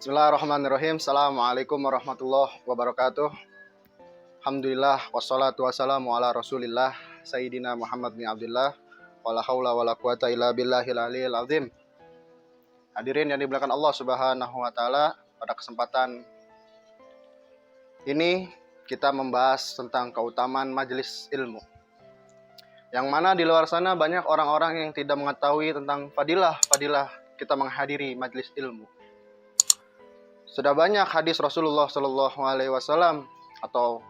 Bismillahirrahmanirrahim. Assalamualaikum warahmatullahi wabarakatuh. Alhamdulillah wassalatu wassalamu ala Rasulillah Sayyidina Muhammad bin Abdullah. Wala haula wala quwata illa billahil aliyil azim. Hadirin yang dimuliakan Allah Subhanahu wa taala, pada kesempatan ini kita membahas tentang keutamaan majelis ilmu. Yang mana di luar sana banyak orang-orang yang tidak mengetahui tentang fadilah kita menghadiri majelis ilmu. Sudah banyak hadis Rasulullah Shallallahu Alaihi Wasallam atau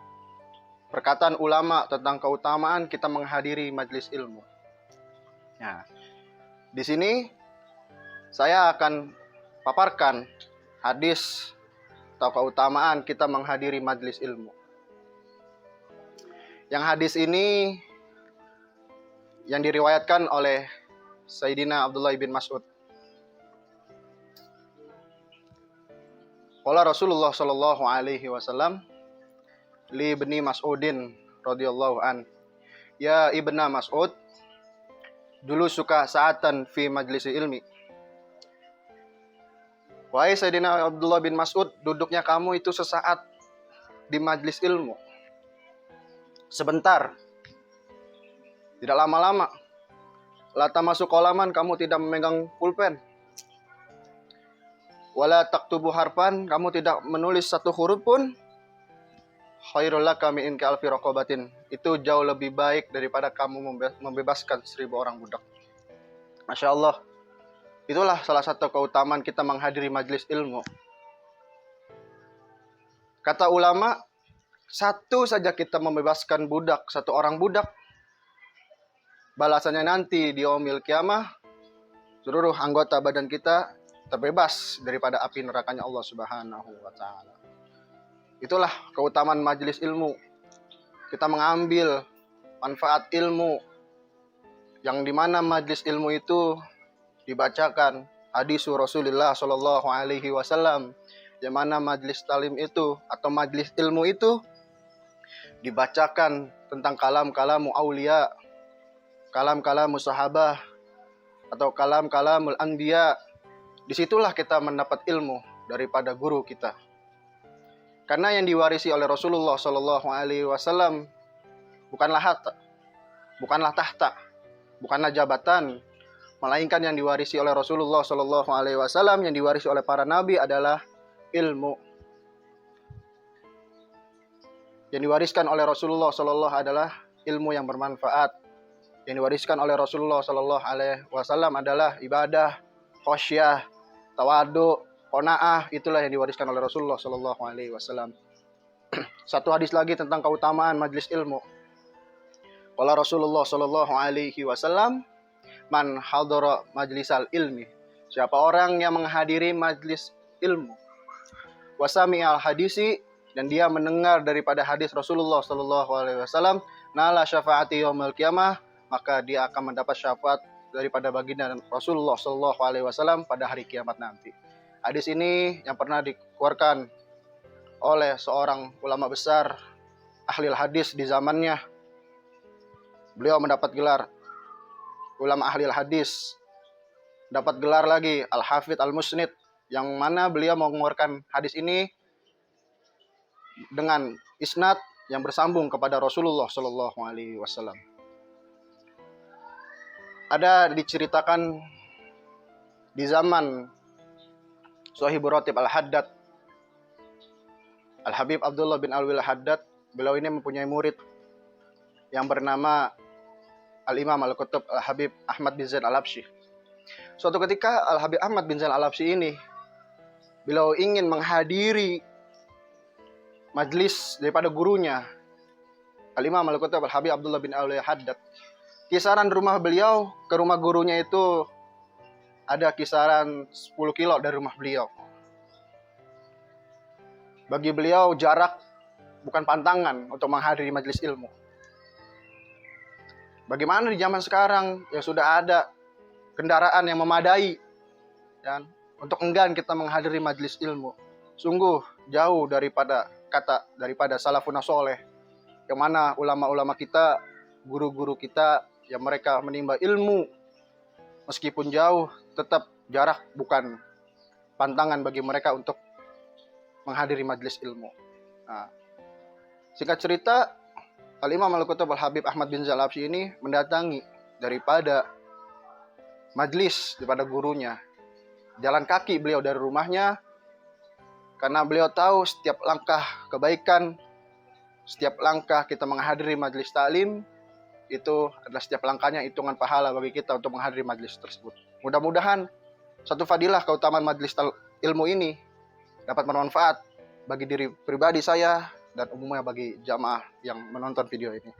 perkataan ulama tentang keutamaan kita menghadiri majelis ilmu. Nah, di sini saya akan paparkan hadis atau keutamaan kita menghadiri majelis ilmu. Yang hadis ini yang diriwayatkan oleh Sayyidina Abdullah bin Mas'ud. Qala Rasulullah sallallahu alaihi wasallam li ibni Mas'udin radhiyallahu an, ya ibna Mas'ud, dulu suka saatan fi majlisi ilmi. Wahai Sayyidina Abdullah bin Mas'ud, duduknya kamu itu sesaat di majlis ilmu. Sebentar, tidak lama-lama. Lata masuk kolaman, kamu tidak memegang pulpen. Wala taktubu harfan, kamu tidak menulis satu huruf pun. Khairul laka min alfi raqabatin, itu jauh lebih baik daripada kamu membebaskan 1000 orang budak. Masya Allah. Itulah salah satu keutamaan kita menghadiri majelis ilmu. Kata ulama, satu saja kita membebaskan budak, satu orang budak, balasannya nanti di yaumil qiyamah, seluruh anggota badan kita terbebas daripada api nerakanya Allah Subhanahu wa taala. Itulah keutamaan majelis ilmu. Kita mengambil manfaat ilmu, yang dimana majelis ilmu itu dibacakan hadis Rasulullah Shallallahu alaihi wasallam, yang mana majelis talim itu atau majelis ilmu itu dibacakan tentang kalam-kalamu aulia, kalam-kalamu sahabah, atau kalam-kalamul anbiya. Disitulah kita mendapat ilmu daripada guru kita. Karena yang diwarisi oleh Rasulullah Shallallahu Alaihi Wasallam bukanlah harta, bukanlah tahta, bukanlah jabatan, melainkan yang diwarisi oleh Rasulullah Shallallahu Alaihi Wasallam, yang diwarisi oleh para nabi adalah ilmu. Yang diwariskan oleh Rasulullah Shallallahu adalah ilmu yang bermanfaat. Yang diwariskan oleh Rasulullah Shallallahu Alaihi Wasallam adalah ibadah, khosyah, tawadu, qanaah. Itulah yang diwariskan oleh Rasulullah Shallallahu Alaihi Wasallam. Satu hadis lagi tentang keutamaan majelis ilmu. Qala Rasulullah Shallallahu Alaihi Wasallam, man hadara majlisal ilmi, siapa orang yang menghadiri majlis ilmu, wasami al hadisi, dan dia mendengar daripada hadis Rasulullah Shallallahu Alaihi Wasallam, nala syafaati yaumil qiyamah, maka dia akan mendapat syafaat daripada baginda Rasulullah Shallallahu Alaihi Wasallam pada hari kiamat nanti. Hadis ini yang pernah dikeluarkan oleh seorang ulama besar, ahli hadis di zamannya. Beliau mendapat gelar ulama ahli hadis, dapat gelar lagi Al-Hafidh Al-Musnid, yang mana beliau mengeluarkan hadis ini dengan isnad yang bersambung kepada Rasulullah Shallallahu Alaihi Wasallam. Ada diceritakan di zaman Sahibur Ratib Al-Haddad, Al-Habib Abdullah bin Alwi Al-Haddad, beliau ini mempunyai murid yang bernama Al-Imam Al-Qutub Al-Habib Ahmad bin Zain Al-Habsyi. Suatu ketika Al-Habib Ahmad bin Zain Al-Habsyi ini, beliau ingin menghadiri majlis daripada gurunya Al-Imam Al-Qutub Al-Habib Abdullah bin Alwi Al-Haddad. Kisaran rumah beliau ke rumah gurunya itu ada kisaran 10 kilo dari rumah beliau. Bagi beliau jarak bukan pantangan untuk menghadiri majelis ilmu. Bagaimana di zaman sekarang yang sudah ada kendaraan yang memadai dan untuk enggan kita menghadiri majelis ilmu. Sungguh jauh daripada salafun soleh, yang mana ulama-ulama kita, guru-guru kita, yang mereka menimba ilmu meskipun jauh, tetap jarak bukan pantangan bagi mereka untuk menghadiri majelis ilmu. Nah, singkat cerita, Al-Imam Al-Kutub Al-Habib Ahmad bin Zalapsi ini mendatangi daripada majelis daripada gurunya. Jalan kaki beliau dari rumahnya, karena beliau tahu setiap langkah kebaikan, setiap langkah kita menghadiri majelis taklim, itu adalah setiap langkahnya hitungan pahala bagi kita untuk menghadiri majelis tersebut. Mudah-mudahan satu fadilah keutamaan majelis ilmu ini dapat bermanfaat bagi diri pribadi saya dan umumnya bagi jamaah yang menonton video ini.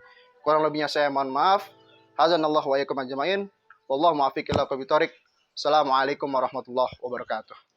Kurang lebihnya saya mohon maaf. Hazanallahu wa iyyakum ajmain. Wallahu muwaffiq ila aqwamit thoriq. Assalamualaikum warahmatullahi wabarakatuh.